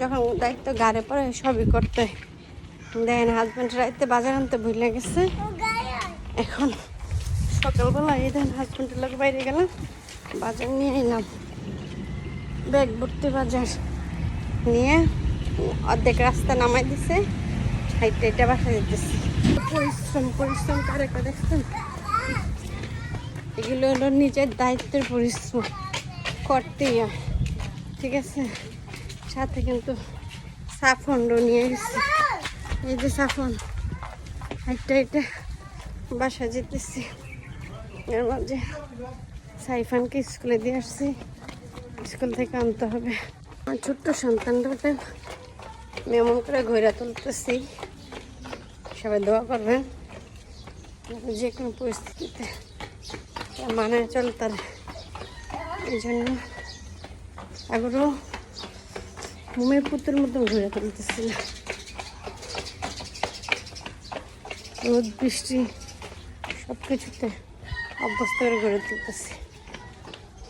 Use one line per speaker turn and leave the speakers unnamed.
যখন দায়িত্ব গাড়ে পড়ে সবই করতে হয়। দেখেন হাজব্যান্ড রাইতে বাজার আনতে ভুলে গেছে। এখন সকালবেলা এই দেখেন হাজব্যান্ডের লোক বাইরে গেলাম, বাজার নিয়ে এলাম, ব্যাগ ভর্তি বাজার নিয়ে অর্ধেক রাস্তা নামাই দিছে, হাইটে এটা বাসা যেতেছি। পরিশ্রম পরিশ্রম করে দেখছেন, এগুলো হলো নিজের দায়িত্বের পরিশ্রম, করতেই হয়, ঠিক আছে। সাথে কিন্তু সাফনও নিয়ে গেছি, এই যে সাফন, হাইটে হাইটে বাসা যেতেছি। এর মাঝে সাইফানকে স্কুলে দিয়ে আসছি, স্কুল থেকে আনতে হবে। আমার ছোট্ট সন্তানটাকে এমন করে ঘোরা তুলতেছি, সবাই দোয়া করবেন যে কোনো পরিস্থিতিতে মানে চলতার। এই জন্য আগ্রহ ঘুমের পুতুর মতন ঘুরে তুলতেছি না, রোদ বৃষ্টি সব কিছুতে অভ্যস্ত করে গড়ে তুলতেছি।